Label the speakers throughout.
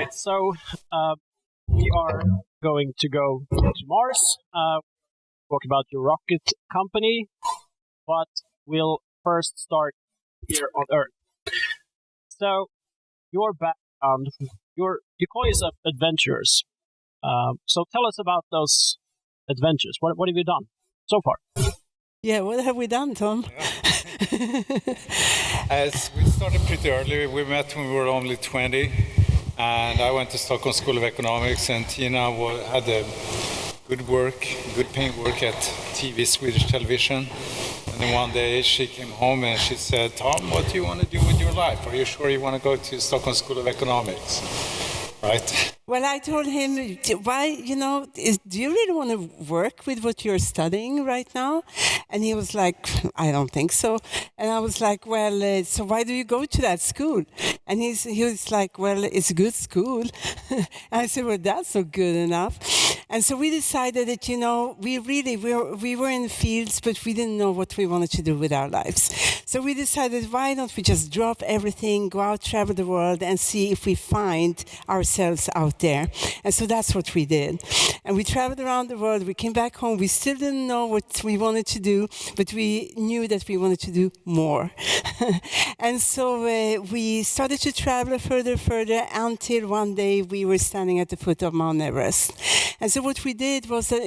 Speaker 1: right, so we are going to go to Mars, talk about your rocket company, but we'll first start here on Earth. So, your background, you call yourself adventurers. So tell us about those adventures. What have you done so far?
Speaker 2: Yeah, what have we done, Tom?
Speaker 3: As we started pretty early, we met when we were only 20, and I went to Stockholm School of Economics, and Tina had a good paying work at Swedish television. And then one day she came home and she said, "Tom, what do you want to do with your life? Are you sure you want to go to Stockholm School of Economics?" Right?
Speaker 2: Well, I told him, why, do you really want to work with what you're studying right now? And he was like, I don't think so. And I was like, well, so why do you go to that school? And he was like, well, it's a good school. And I said, well, that's not good enough. And so we decided that, we were in the fields, but we didn't know what we wanted to do with our lives. So we decided, why don't we just drop everything, go out, travel the world, and see if we find ourselves out there. And so that's what we did. And we traveled around the world. We came back home. We still didn't know what we wanted to do, but we knew that we wanted to do more. And so we started to travel further until one day we were standing at the foot of Mount Everest. And so what we did was that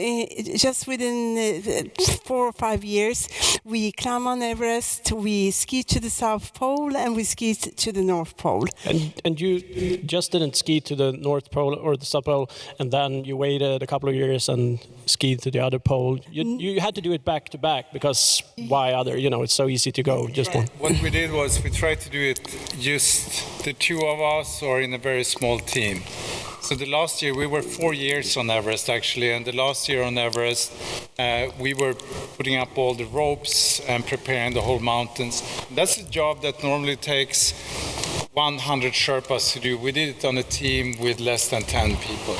Speaker 2: just within 4 or 5 years, we climbed Mount Everest, we skied to the South Pole, and we skied to the North Pole.
Speaker 1: And you just didn't ski to the North Pole or the South Pole, and then you waited a couple of years and skied to the other pole. You had to do it back to back, because why other? It's so easy to go just one.
Speaker 3: What we did was we tried to do it just the two of us or in a very small team. So the last year, we were 4 years on Everest actually, and the last year on Everest, we were putting up all the ropes and preparing the whole mountains. That's a job that normally takes 100 Sherpas to do. We did it on a team with less than 10 people.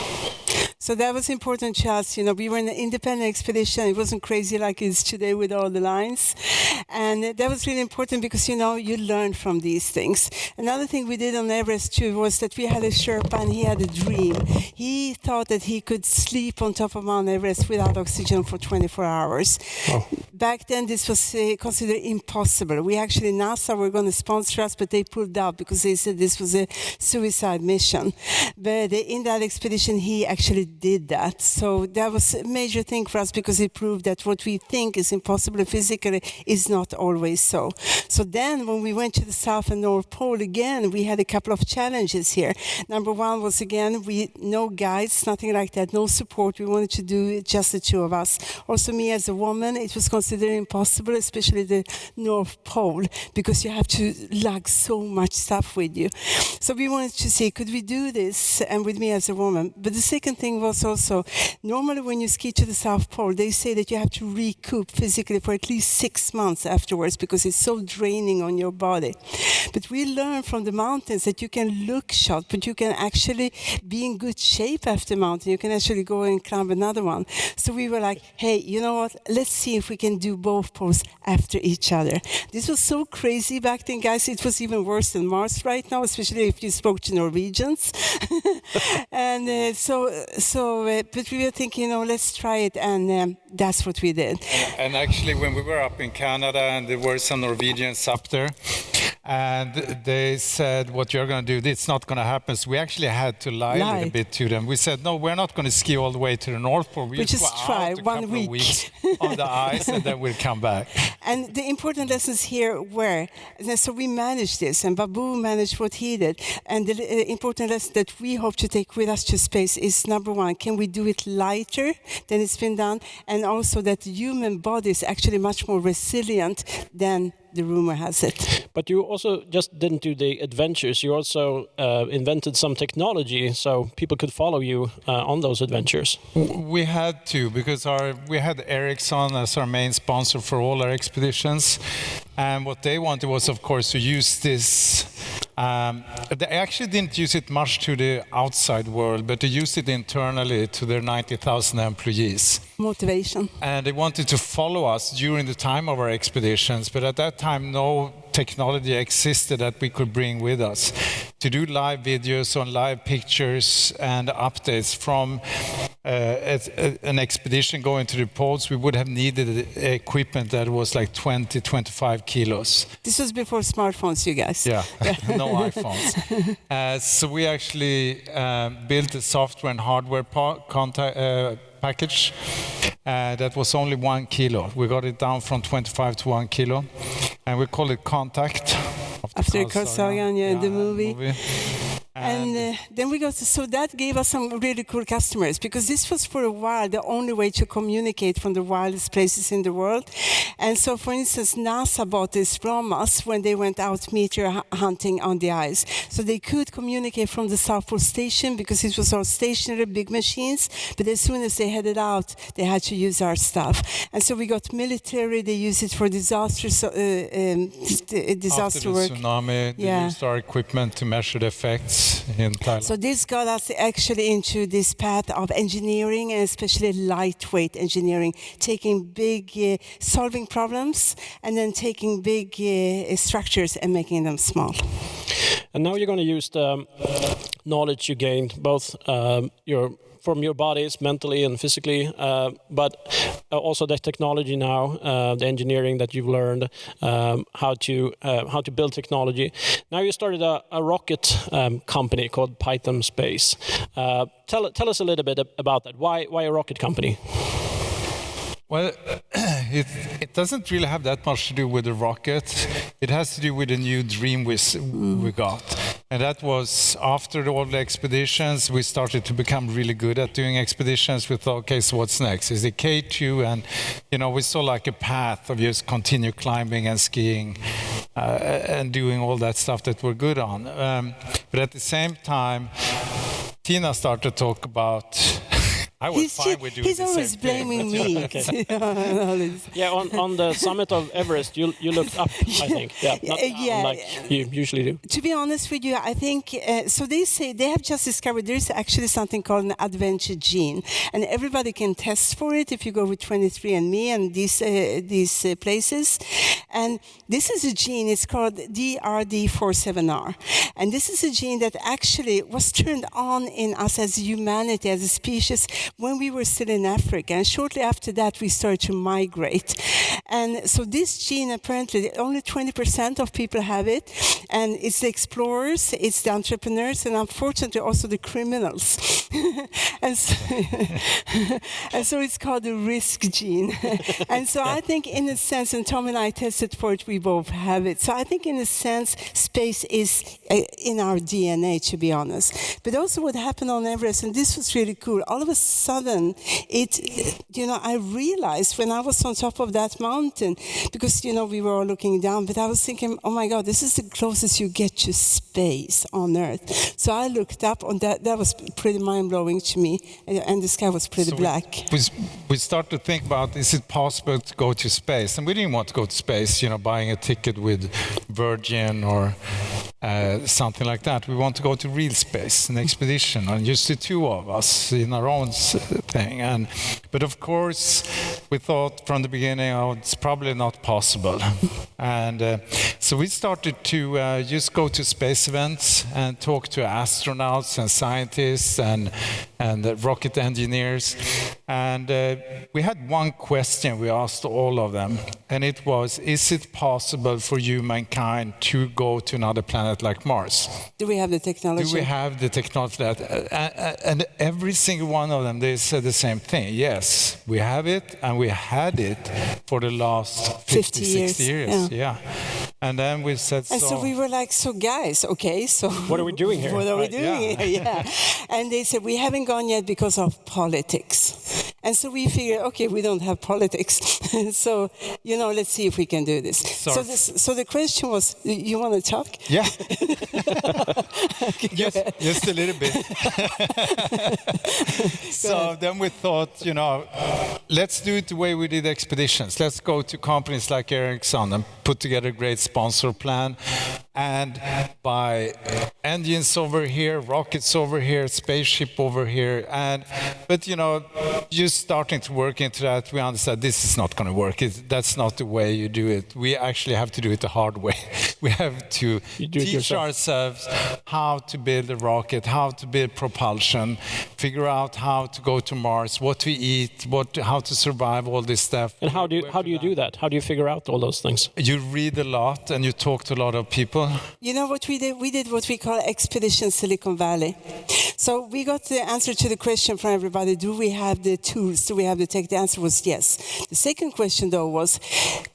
Speaker 2: So that was important, Charles. We were in an independent expedition. It wasn't crazy like it is today with all the lines. And that was really important because, you learn from these things. Another thing we did on Everest, too, was that we had a Sherpa and he had a dream. He thought that he could sleep on top of Mount Everest without oxygen for 24 hours. Oh. Back then, this was considered impossible. NASA were going to sponsor us, but they pulled out because they said this was a suicide mission. But in that expedition, he actually did that. So that was a major thing for us because it proved that what we think is impossible physically is not always so. So then when we went to the South and North Pole again, we had a couple of challenges here. Number one was, again, no guides, nothing like that, no support. We wanted to do it just the two of us. Also me as a woman, it was considered impossible, especially the North Pole, because you have to lug so much stuff with you. So we wanted to see, could we do this? And with me as a woman. But the second thing was also, normally when you ski to the South Pole, they say that you have to recoup physically for at least 6 months afterwards because it's so draining on your body. But we learned from the mountains that you can look shot, but you can actually be in good shape after the mountain. You can actually go and climb another one. So we were like, hey, you know what? Let's see if we can do both poles after each other. This was so crazy back then, guys. It was even worse than Mars right now, especially if you spoke to Norwegians. And but we were thinking, let's try it, and that's what we did.
Speaker 3: And actually, when we were up in Canada, and there were some Norwegians up there, and they said, what you're going to do, it's not going to happen. So we actually had to lie a little bit to them. We said, no, we're not going to ski all the way to the North Pole. We'll
Speaker 2: just try 1 week.
Speaker 3: Weeks on the ice, and then we'll come back.
Speaker 2: And the important lessons here were, so we managed this, and Babu managed what he did. And the important lesson that we hope to take with us to space is, number one, can we do it lighter than it's been done? And also that the human body is actually much more resilient than the rumor has it.
Speaker 1: But you also just didn't do the adventures. You also invented some technology so people could follow you on those adventures.
Speaker 3: We had to, because we had Ericsson as our main sponsor for all our expeditions. And what they wanted was, of course, to use this. They actually didn't use it much to the outside world, but they used it internally to their 90,000 employees.
Speaker 2: Motivation.
Speaker 3: And they wanted to follow us during the time of our expeditions, but at that time, no technology existed that we could bring with us. to do live videos on live pictures and updates from an expedition going to the poles. We would have needed equipment that was like 20, 25 kilos.
Speaker 2: This was before smartphones, you guys.
Speaker 3: Yeah, no iPhones. So we actually built a software and hardware package that was only 1 kilo. We got it down from 25 to 1 kilo, and we call it Contact.
Speaker 2: After Carl Sagan, the movie. And then we got, so that gave us some really cool customers, because this was for a while the only way to communicate from the wildest places in the world. And so, for instance, NASA bought this from us when they went out meteor hunting on the ice. So they could communicate from the South Pole Station, because it was all stationary, big machines. But as soon as they headed out, they had to use our stuff. And so we got military, they use it for disaster
Speaker 3: After the
Speaker 2: work.
Speaker 3: Tsunami, they used our equipment to measure the effects in Thailand.
Speaker 2: So this got us actually into this path of engineering, and especially lightweight engineering, taking big, solving problems, and then taking big structures and making them small.
Speaker 1: And now you're going to use the knowledge you gained, both from your bodies, mentally and physically, but also the technology now, the engineering that you've learned, how to build technology. Now you started a rocket company called Python Space. Tell us a little bit about that. Why a rocket company?
Speaker 3: Well, it doesn't really have that much to do with the rocket. It has to do with a new dream we got. And that was after all the expeditions, we started to become really good at doing expeditions. We thought, okay, so what's next? Is it K2? And, we saw like a path of just continue climbing and skiing and doing all that stuff that we're good on. But at the same time, Tina started to talk about... I was fine with doing
Speaker 2: He's always blaming me.
Speaker 1: Okay. On the summit of Everest, you looked up, I think. Not down like you usually do.
Speaker 2: To be honest with you, I think, so they say they have just discovered there's actually something called an adventure gene. And everybody can test for it if you go with 23andMe and these places. And this is a gene, it's called DRD47R. And this is a gene that actually was turned on in us as humanity, as a species, when we were still in Africa. And shortly after that, we started to migrate. And so this gene, apparently, only 20% of people have it. And it's the explorers, it's the entrepreneurs, and unfortunately also the criminals. and so it's called the risk gene. And so I think in a sense, and Tom and I tested for it, we both have it. So I think in a sense, space is in our DNA, to be honest. But also what happened on Everest, and this was really cool, all of a sudden, I realized when I was on top of that mountain, because, we were all looking down, but I was thinking, oh my God, this is the closest you get to space on Earth. So I looked up, and that was pretty mind-blowing to me, and the sky was pretty black.
Speaker 3: We started to think about, is it possible to go to space? And we didn't want to go to space, buying a ticket with Virgin or something like that. We want to go to real space, an expedition, and just the two of us in our own thing. But of course, we thought from the beginning, it's probably not possible. And so we started to just go to space events and talk to astronauts and scientists and rocket engineers. And we had one question we asked all of them, and it was, is it possible for humankind to go to another planet like Mars?
Speaker 2: Do we have the technology?
Speaker 3: Do we have the technology for that? And every single one of them, they said the same thing. Yes, we have it, and we had it for the last 50 60 years. Yeah. And then we said,
Speaker 2: and so we were like, so guys, okay, so...
Speaker 1: What are we doing here?
Speaker 2: What are we doing here? Yeah. And they said, we haven't gone yet because of politics. And so we figured, okay, we don't have politics. So, let's see if we can do this. So the question was, you want to talk?
Speaker 3: Yeah.
Speaker 2: Okay,
Speaker 3: just a little bit. So then we thought, let's do it the way we did expeditions. Let's go to companies like Ericsson and put together a great sponsor plan and buy engines over here, rockets over here, spaceship over here. But just starting to work into that, we understand this is not going to work. That's not the way you do it. We actually have to do it the hard way. we have to teach ourselves how to build a rocket, how to build propulsion, figure out how to go to Mars, what to eat, how to survive all this stuff.
Speaker 1: And how do you do that? How do you figure out all those things?
Speaker 3: You read a lot and you talk to a lot of people.
Speaker 2: You know what we did? We did what we call Expedition Silicon Valley. So we got the answer to the question from everybody, do we have the tools? Do we have the tech? The answer was yes. The second question, though, was,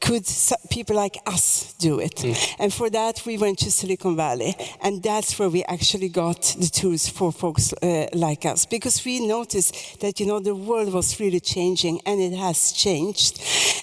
Speaker 2: could people like us do it? And for that, we went to Silicon Valley. And that's where we actually got the tools for folks like us. Because we noticed that, the world was really changing, and it has changed.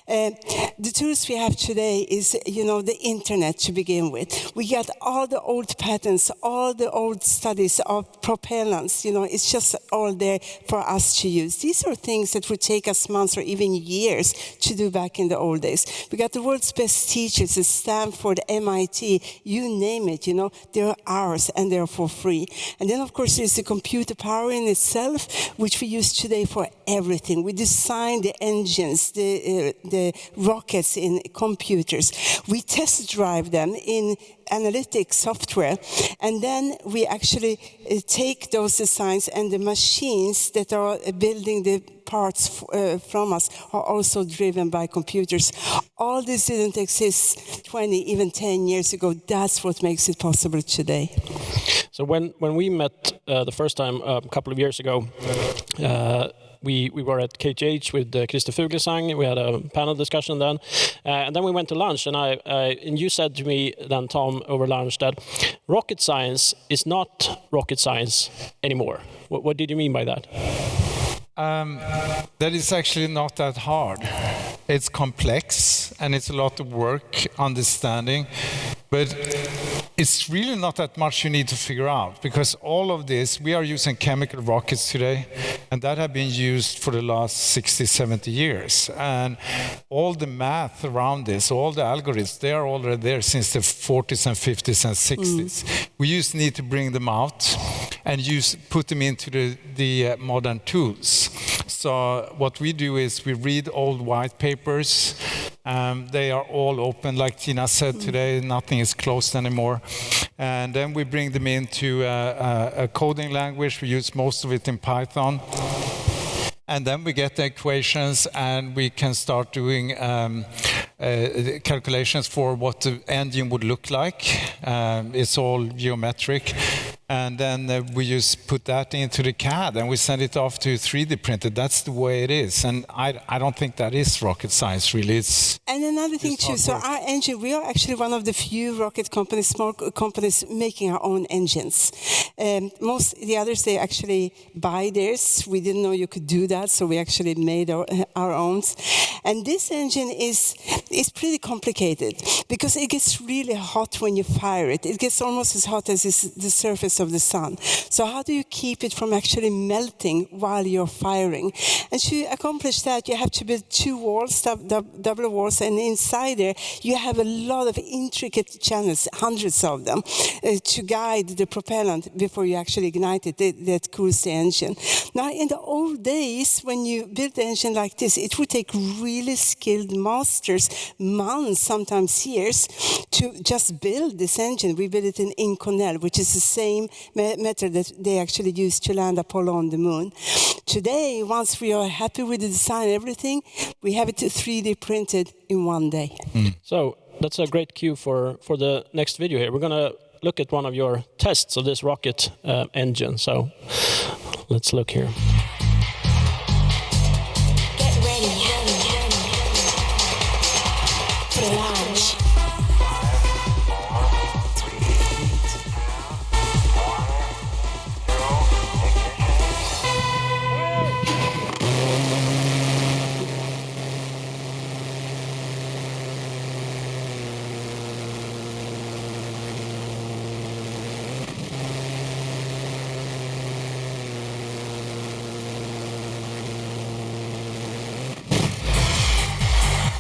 Speaker 2: The tools we have today is, the internet to begin with. We got all the old patents, all the old studies of propellants. It's just all there for us to use. These are things that would take us months or even years to do back in the old days. We got the world's best teachers at Stanford, MIT, you name it, they're ours and they're for free. And then, of course, there's the computer power in itself, which we use today for everything. We design the engines, the rockets in computers. We test drive them in analytic software, and then we actually take those designs, and the machines that are building the parts from us are also driven by computers. All this didn't exist 20, even 10 years ago. That's what makes it possible today.
Speaker 1: So when we met the first time a couple of years ago, we were at KTH with Christer Fuglesang. We had a panel discussion then, and then we went to lunch. And you said to me then, Tom, over lunch, that rocket science is not rocket science anymore. What did you mean by that?
Speaker 3: That is actually not that hard. It's complex and it's a lot of work understanding, but it's really not that much you need to figure out, because all of this, we are using chemical rockets today, and that have been used for the last 60, 70 years. And all the math around this, all the algorithms, they are already there since the 40s and 50s and 60s. We just need to bring them out and put them into the modern tools. So what we do is we read old white papers. They are all open, like Tina said today, nothing is closed anymore. And then we bring them into a coding language. We use most of it in Python. And then we get the equations, and we can start doing calculations for what the engine would look like. It's all geometric. And then we just put that into the CAD, and we send it off to 3D printed. That's the way it is. And I don't think that is rocket science, really.
Speaker 2: And another thing too, so our engine, we are actually one of the few rocket companies, small companies, making our own engines. Most the others, they actually buy theirs. We didn't know you could do that, so we actually made our own. And this engine is pretty complicated, because it gets really hot when you fire it. It gets almost as hot as the surface of the sun. So how do you keep it from actually melting while you're firing? And to accomplish that, you have to build two walls, double walls, and inside there you have a lot of intricate channels, hundreds of them, to guide the propellant before you actually ignite it. That cools the engine. Now, in the old days, when you build the engine like this, it would take really skilled masters months, sometimes years, to just build this engine. We built it in Inconel, which is the same method that they actually used to land Apollo on the moon. Today, once we are happy with the design and everything, we have it 3D printed in one day.
Speaker 1: So that's a great cue for the next video here. We're going to look at one of your tests of this rocket engine. So let's look here.
Speaker 4: Get ready for launch.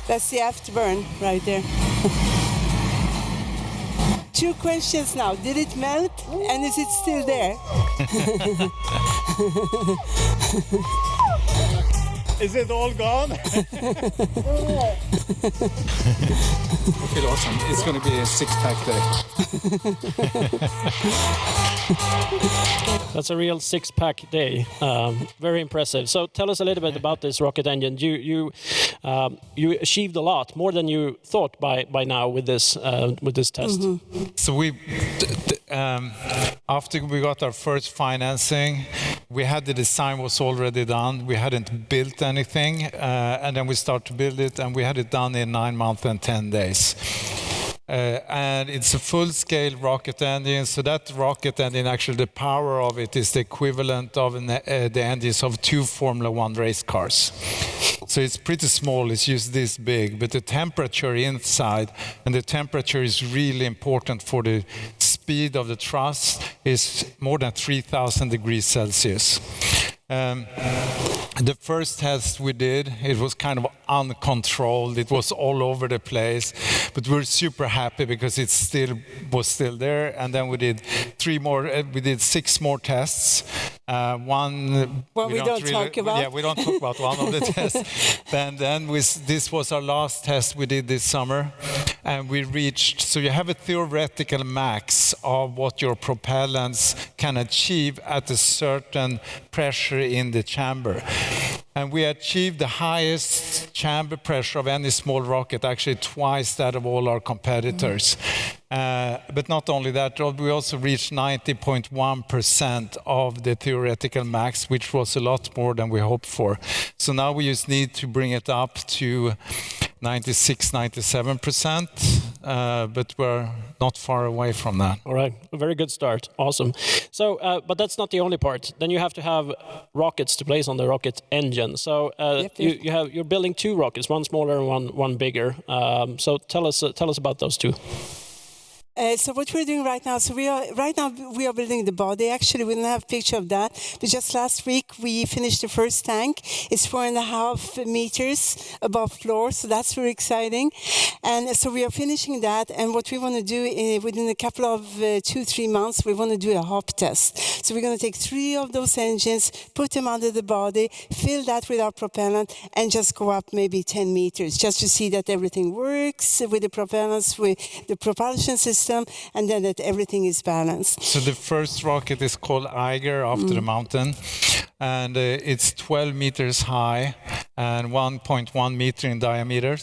Speaker 2: That's the afterburn right there. 2 questions now. Did it melt? And is it still there?
Speaker 3: Is it all gone? I feel awesome. It's going to be a six-pack day.
Speaker 1: That's a real six-pack day. Very impressive. So tell us a little bit about this rocket engine. You achieved a lot, more than you thought by now with this test.
Speaker 2: Mm-hmm.
Speaker 3: So after we got our first financing, we had the design was already done. We hadn't built anything, and then we started to build it, and we had it done in 9 months and 10 days. And it's a full-scale rocket engine. So that rocket engine, actually, the power of it is the equivalent of the engines of 2 Formula One race cars. So it's pretty small. It's just this big, but the temperature inside, and the temperature is really important for the speed of the thrust, is more than 3,000 degrees Celsius. The first test we did, it was kind of uncontrolled. It was all over the place, but we were super happy because it was still there. And then we did 6 more tests. One
Speaker 2: we don't talk about.
Speaker 3: Yeah, we don't talk about one of the tests. This was our last test we did this summer, and we reached. So you have a theoretical max of what your propellants can achieve at a certain pressure in the chamber. And we achieved the highest chamber pressure of any small rocket, actually twice that of all our competitors. But not only that, we also reached 90.1% of the theoretical max, which was a lot more than we hoped for. So now we just need to bring it up to 96, 97%, but we're not far away from that.
Speaker 1: All right, a very good start. Awesome. So, but that's not the only part. Then you have to have rockets to place on the rocket engine. So you're building 2 rockets, one smaller and one bigger. So tell us about those 2.
Speaker 2: So what we're doing right now, we are building the body. Actually, we don't have a picture of that. But just last week, we finished the first tank. It's 4.5 meters above floor, so that's very exciting. And so we are finishing that. And what we want to do within a couple of 2-3 months, we want to do a hop test. So we're going to take 3 of those engines, put them under the body, fill that with our propellant, and just go up maybe 10 meters, just to see that everything works with the propellants, with the propulsion system, and then that everything is balanced.
Speaker 3: So the first rocket is called Eiger, after the mountain, and it's 12 meters high and 1.1 meter in diameter.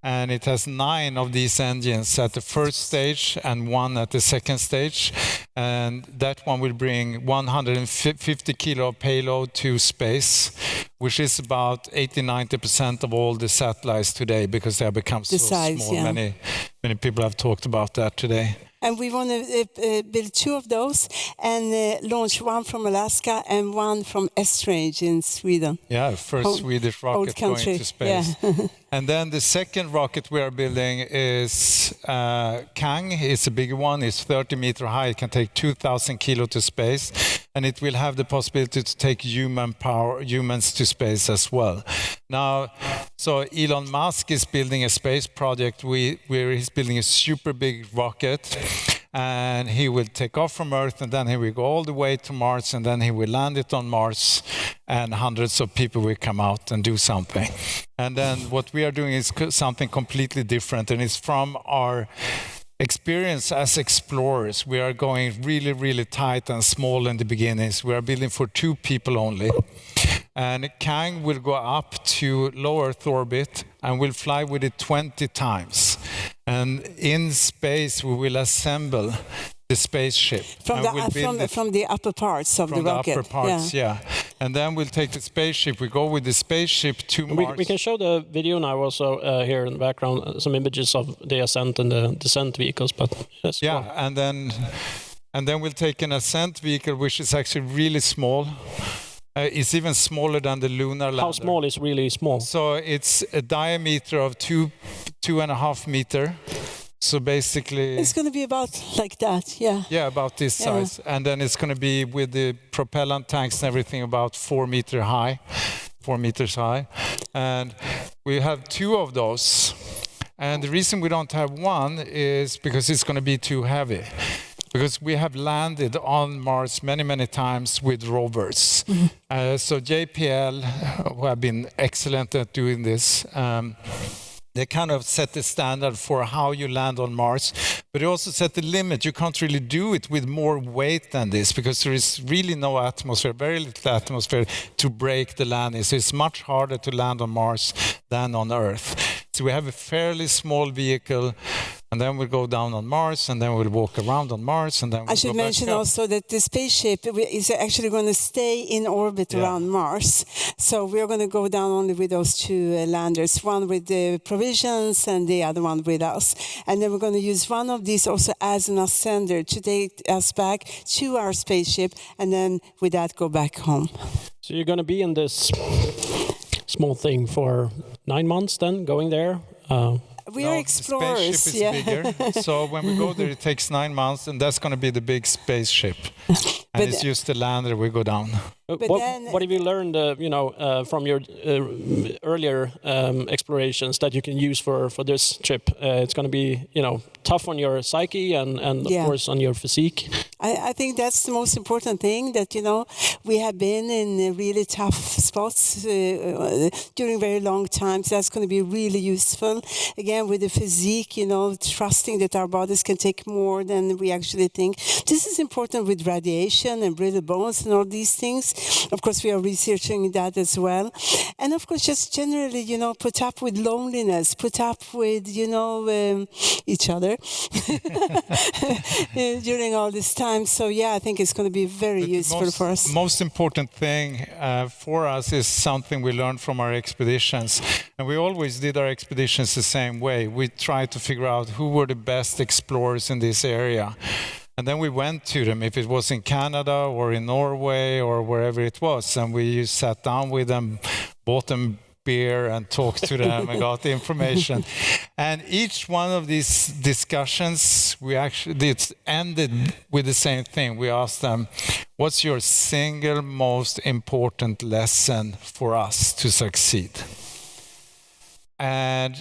Speaker 3: And it has 9 of these engines at the first stage and 1 at the second stage. And that one will bring 150 kilo payload to space, which is about 80-90% of all the satellites today, because they have become so small. Yeah. Many people have talked about that today.
Speaker 2: And we want to build 2 of those and launch one from Alaska and one from Esrange in Sweden.
Speaker 3: Yeah, first Swedish rocket going to space. Yeah. And then the second rocket we are building is Kang. It's a bigger one. It's 30 meters high. It can take 2,000 kilo to space, and it will have the possibility to take humans to space as well. Now, so Elon Musk is building a space project where he's building a super big rocket, and he will take off from Earth, and then he will go all the way to Mars, and then he will land it on Mars, and hundreds of people will come out and do something. And then what we are doing is something completely different, and it's from our experience as explorers. We are going really, really tight and small in the beginnings. We are building for 2 people only. And Kang will go up to low Earth orbit and will fly with it 20 times. And in space, we will assemble the spaceship.
Speaker 2: From the upper parts of the rocket.
Speaker 3: From the upper parts, yeah. And then we'll take the spaceship. We go with the spaceship to Mars.
Speaker 1: We can show the video now also here in the background, some images of the ascent and the descent vehicles. But yes,
Speaker 3: yeah, and then we'll take an ascent vehicle, which is actually really small. It's even smaller than the lunar lander.
Speaker 1: How small is really small?
Speaker 3: So it's a diameter of 2.5 meters. So basically,
Speaker 2: it's going to be about like that, yeah.
Speaker 3: Yeah, about this size, and then it's going to be with the propellant tanks and everything about 4 meters high, and we have 2 of those. And the reason we don't have one is because it's going to be too heavy. because we have landed on Mars many, many times with rovers. So JPL, who have been excellent at doing this, they kind of set the standard for how you land on Mars, but they also set the limit. You can't really do it with more weight than this because there is really no atmosphere, very little atmosphere to break the landing. So it's much harder to land on Mars than on Earth. So we have a fairly small vehicle, and then we'll go down on Mars, and then we'll walk around on Mars, and then we'll
Speaker 2: I should mention also that the spaceship is actually going to stay in orbit around Mars. So we're going to go down only with those two landers, one with the provisions and the other one with us. And then we're going to use one of these also as an ascender to take us back to our spaceship, and then with that go back home.
Speaker 1: So you're going to be in this small thing for 9 months then, going there?
Speaker 2: We are explorers.
Speaker 3: The spaceship is bigger. So when we go there, it takes 9 months, and that's going to be the big spaceship. And it's just the lander we go down.
Speaker 1: What have you learned, from your earlier explorations that you can use for this trip? It's going to be, tough on your psyche and of course on your physique.
Speaker 2: I think that's the most important thing, that, we have been in really tough spots during very long times. That's going to be really useful. Again, with the physique, trusting that our bodies can take more than we actually think. This is important with radiation and brittle bones and all these things. Of course, we are researching that as well. And of course, just generally, put up with loneliness, put up with, each other during all this time. So, I think it's going to be very useful for us.
Speaker 3: The most important thing for us is something we learned from our expeditions. And we always did our expeditions the same way. We tried to figure out who were the best explorers in this area. And then we went to them, if it was in Canada or in Norway or wherever it was. And we sat down with them, bought them beer and talked to them and got the information. And each one of these discussions, it ended with the same thing. We asked them, what's your single most important lesson for us to succeed? And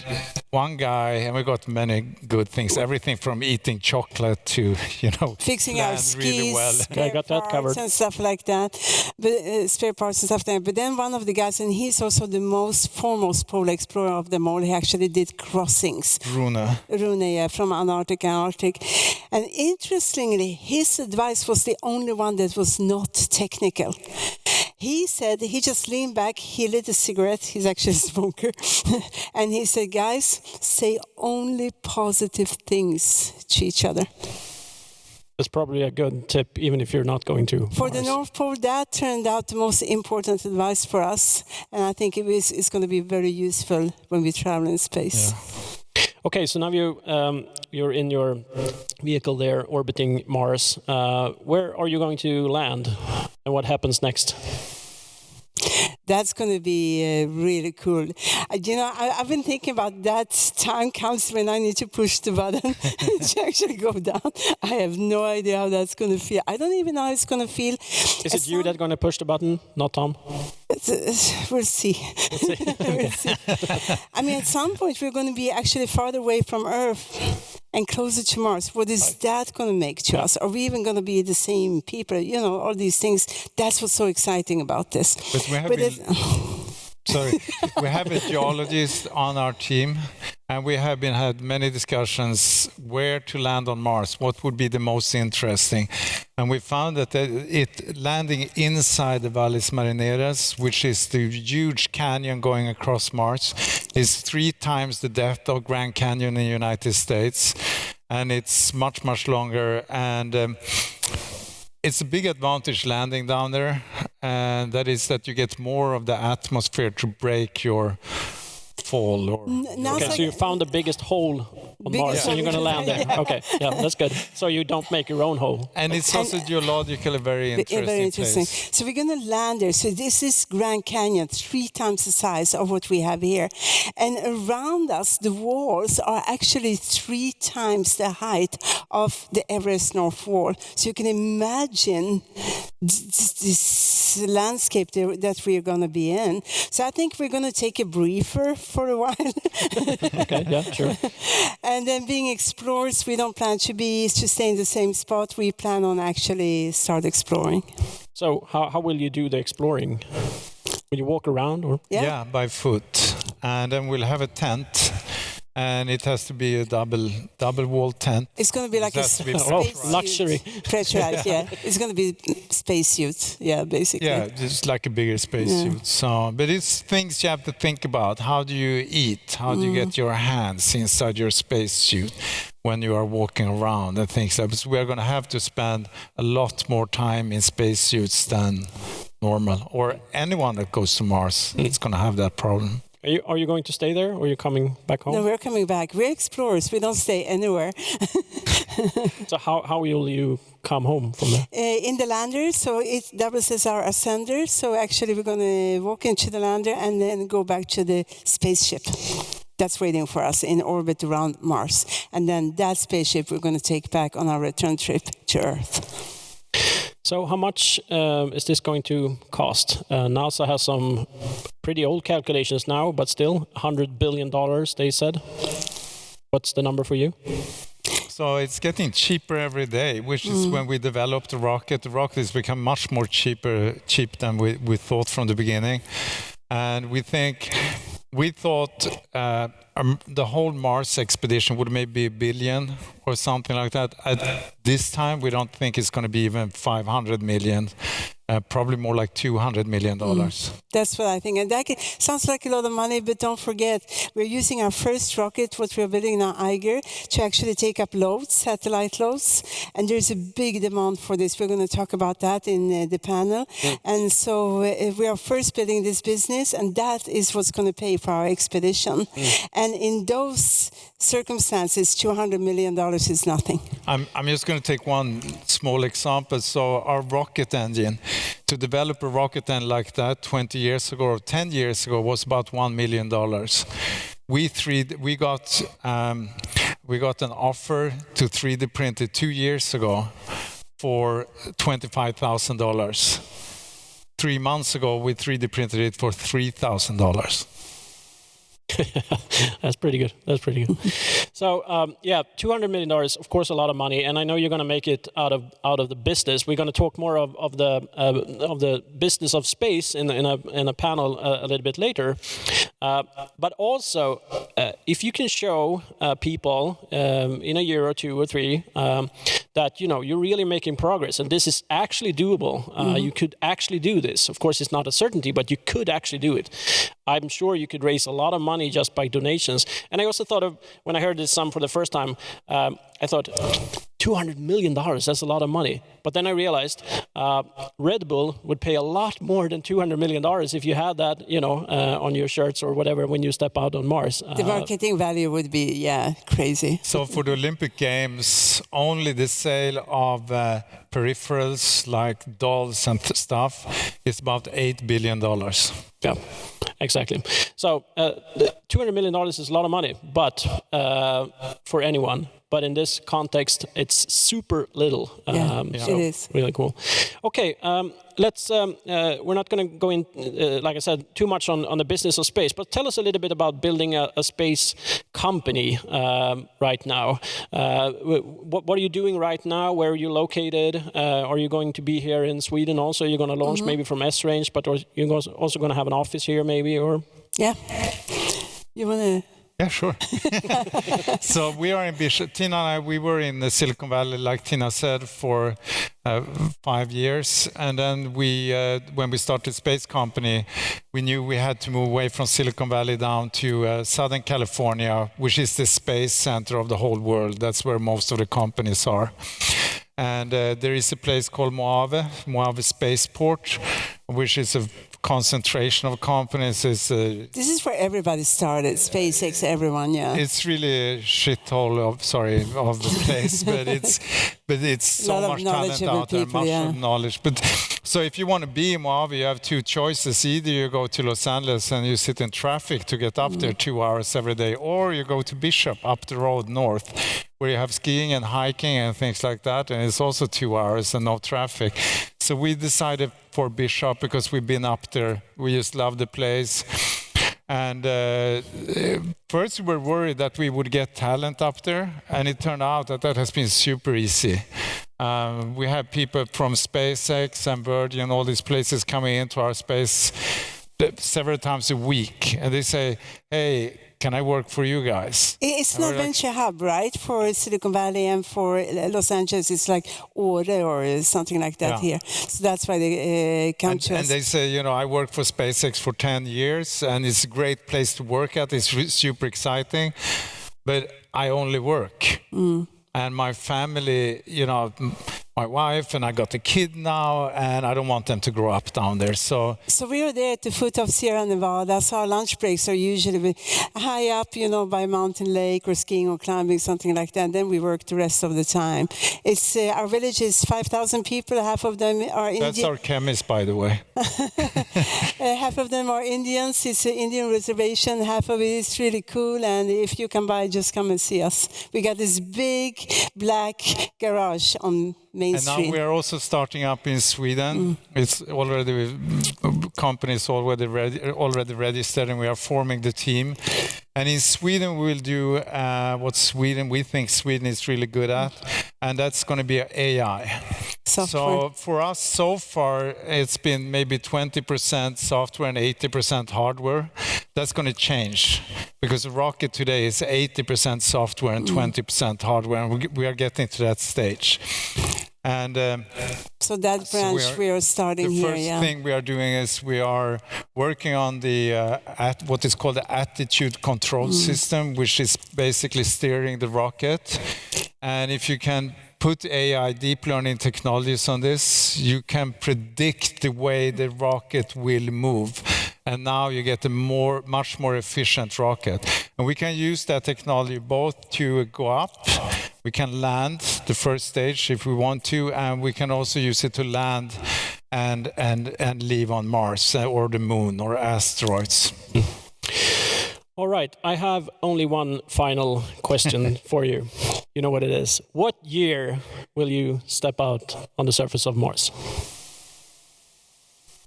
Speaker 3: one guy, and we got many good things, everything from eating chocolate to,
Speaker 2: fixing our skis,
Speaker 3: really well.
Speaker 2: spare
Speaker 1: I got that covered.
Speaker 2: and stuff like that, spare parts and stuff like that. But then one of the guys, and he's also the most foremost polar explorer of them all, he actually did crossings. Rune, from Antarctic and Arctic. And interestingly, his advice was the only one that was not technical. He said, he just leaned back, he lit a cigarette, he's actually a smoker, and he said, guys, say only positive things to each other.
Speaker 1: That's probably a good tip, even if you're not going to
Speaker 2: For
Speaker 1: Mars.
Speaker 2: the North Pole, that turned out the most important advice for us, and I think it's going to be very useful when we travel in space.
Speaker 1: Yeah. Okay, so now you're in your vehicle there, orbiting Mars. Where are you going to land, and what happens next?
Speaker 2: That's going to be really cool. I've been thinking about that time comes when I need to push the button to actually go down. I have no idea how that's going to feel. I don't even know how it's going to feel.
Speaker 1: Is it you that's going to push the button, not Tom?
Speaker 2: We'll see. We'll see. I mean, at some point, we're going to be actually farther away from Earth and closer to Mars. What is that going to make to us? Are we even going to be the same people? All these things. That's what's so exciting about this.
Speaker 3: But we have a geologist on our team, and we have had many discussions where to land on Mars, what would be the most interesting. And we found that landing inside the Valles Marineras, which is the huge canyon going across Mars, is 3 times the depth of Grand Canyon in the United States, and it's much, much longer. And it's a big advantage landing down there, and that is that you get more of the atmosphere to break your fall.
Speaker 1: Okay, so you found the biggest hole on Mars, and you're going to land there. Okay, that's good. So you don't make your own hole.
Speaker 3: And it's also geologically very interesting place.
Speaker 2: So we're going to land there. So this is Grand Canyon, 3 times the size of what we have here. And around us, the walls are actually 3 times the height of the Everest North Wall. So you can imagine this landscape that we're going to be in. So I think we're going to take a briefer for a while.
Speaker 1: Okay, yeah, sure.
Speaker 2: And then being explorers, we don't plan to stay in the same spot. We plan on actually start exploring.
Speaker 1: So how will you do the exploring? Will you walk around or?
Speaker 3: Yeah, by foot. And then we'll have a tent. And it has to be a double wall tent.
Speaker 2: It's going to be like a space
Speaker 1: luxury.
Speaker 2: Pressurized, yeah. It's going to be spacesuit, yeah, basically.
Speaker 3: Yeah, just like a bigger spacesuit. So, but it's things you have to think about. How do you eat? How do you get your hands inside your spacesuit when you are walking around and things like that? So we're going to have to spend a lot more time in spacesuits than normal. Or anyone that goes to Mars is going to have that problem.
Speaker 1: Are you going to stay there, or are you coming back home?
Speaker 2: No, we're coming back. We're explorers. We don't stay anywhere.
Speaker 1: So how will you come home from there?
Speaker 2: In the lander, so it doubles as our ascender. So actually, we're going to walk into the lander and then go back to the spaceship that's waiting for us in orbit around Mars. And then that spaceship we're going to take back on our return trip to Earth.
Speaker 1: So how much is this going to cost? NASA has some pretty old calculations now, but still $100 billion, they said. What's the number for you?
Speaker 3: So it's getting cheaper every day, which is when we developed the rocket. The rocket has become much more cheap than we thought from the beginning. And we thought the whole Mars expedition would maybe $1 billion or something like that. At this time, we don't think it's going to be even 500 million. Probably more like $200 million.
Speaker 2: That's what I think. And that sounds like a lot of money, but don't forget, we're using our first rocket, what we're building now, Eiger, to actually take up loads, satellite loads. And there's a big demand for this. We're going to talk about that in the panel. And so we are first building this business, and that is what's going to pay for our expedition. And in those circumstances, $200 million is nothing.
Speaker 3: I'm just going to take one small example. So our rocket engine, to develop a rocket engine like that 20 years ago or 10 years ago was about $1 million. We got an offer to 3D print it 2 years ago for $25,000. 3 months ago, we 3D printed it for $3,000.
Speaker 1: That's pretty good. So $200 million, of course, a lot of money, and I know you're going to make it out of the business. We're going to talk more of the business of space in a panel a little bit later. But also, if you can show people in a year or 2 or 3 that you're really making progress, and this is actually doable. You could actually do this. Of course, it's not a certainty, but you could actually do it. I'm sure you could raise a lot of money just by donations. And I also thought of, when I heard this sum for the first time, I thought, $200 million, that's a lot of money. But then I realized Red Bull would pay a lot more than $200 million if you had that, on your shirts or whatever when you step out on Mars.
Speaker 2: The marketing value would be, crazy.
Speaker 3: So for the Olympic Games, only the sale of peripherals like dolls and stuff is about $8 billion.
Speaker 1: Yeah, exactly. So $200 million is a lot of money, but for anyone. But in this context, it's super little.
Speaker 2: It is.
Speaker 1: Really cool. Okay, let's. We're not going to go in, like I said, too much on the business of space. But tell us a little bit about building a space company right now. What are you doing right now? Where are you located? Are you going to be here in Sweden also? You're going to launch maybe from S-Range, but you're also going to have an office here maybe, or?
Speaker 2: Yeah. You want to?
Speaker 3: Yeah, sure. So we are in Bishop. Tina and I, we were in Silicon Valley, like Tina said, for 5 years. And then when we started Space Company, we knew we had to move away from Silicon Valley down to Southern California, which is the space center of the whole world. That's where most of the companies are. And there is a place called Mojave Spaceport, which is a concentration of companies. This
Speaker 2: is where everybody started, SpaceX, everyone, yeah.
Speaker 3: It's really a shithole of the place, but it's so much talent out there, much knowledge. But so if you want to be in Mojave, you have 2 choices. Either you go to Los Angeles and you sit in traffic to get up there 2 hours every day, or you go to Bishop up the road north, where you have skiing and hiking and things like that, and it's also 2 hours and no traffic. So we decided for Bishop because we've been up there. We just love the place. And first we were worried that we would get talent up there, and it turned out that has been super easy. We have people from SpaceX and Virgin, all these places coming into our space several times a week, and they say, hey, can I work for you guys?
Speaker 2: It's not venture hub, right? For Silicon Valley and for Los Angeles, it's like Åre or something like that here. So that's why they come to us.
Speaker 3: And they say, I worked for SpaceX for 10 years, and it's a great place to work at. It's super exciting, but I only work. And my family, my wife, and I got a kid now, and I don't want them to grow up down there. So
Speaker 2: we are there at the foot of Sierra Nevada. So our lunch breaks are usually high up, by mountain lake or skiing or climbing, something like that. And then we work the rest of the time. It's our village is 5,000 people. Half of them are Indian.
Speaker 3: That's our chemist, by the way.
Speaker 2: Half of them are Indians. It's an Indian reservation. Half of it is really cool. And if you can buy, just come and see us. We got this big black garage on Main Street.
Speaker 3: And now we are also starting up in Sweden. It's already companies already registered, and we are forming the team. And in Sweden, we will do what we think Sweden is really good at, and that's going to be AI.
Speaker 2: Software.
Speaker 3: So for us, so far, it's been maybe 20% software and 80% hardware. That's going to change because the rocket today is 80% software and 20% hardware, and we are getting to that stage. And
Speaker 2: so that branch we are starting here.
Speaker 3: The first thing we are doing is we are working on the what is called the attitude control system, which is basically steering the rocket. And if you can put AI, deep learning technologies on this, you can predict the way the rocket will move. And now you get a much more efficient rocket. And we can use that technology both to go up, we can land the first stage if we want to, and we can also use it to land and leave on Mars or the moon or asteroids.
Speaker 1: All right, I have only one final question for you. You know what it is. What year will you step out on the surface of Mars?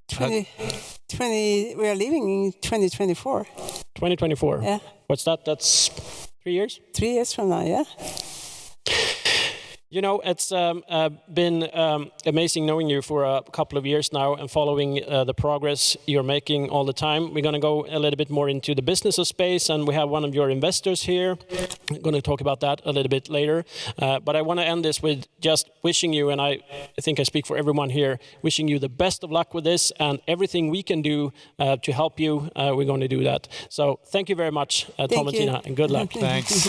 Speaker 2: 20, we are leaving in 2024.
Speaker 1: 2024?
Speaker 2: Yeah.
Speaker 1: What's that? That's 3 years?
Speaker 2: 3 years from now, yeah.
Speaker 1: It's been amazing knowing you for a couple of years now and following the progress you're making all the time. We're going to go a little bit more into the business of space, and we have one of your investors here. I'm going to talk about that a little bit later. But I want to end this with just wishing you, and I think I speak for everyone here, wishing you the best of luck with this, and everything we can do to help you, we're going to do that. So thank you very much, Tom and Tina, and good luck.
Speaker 3: Thanks.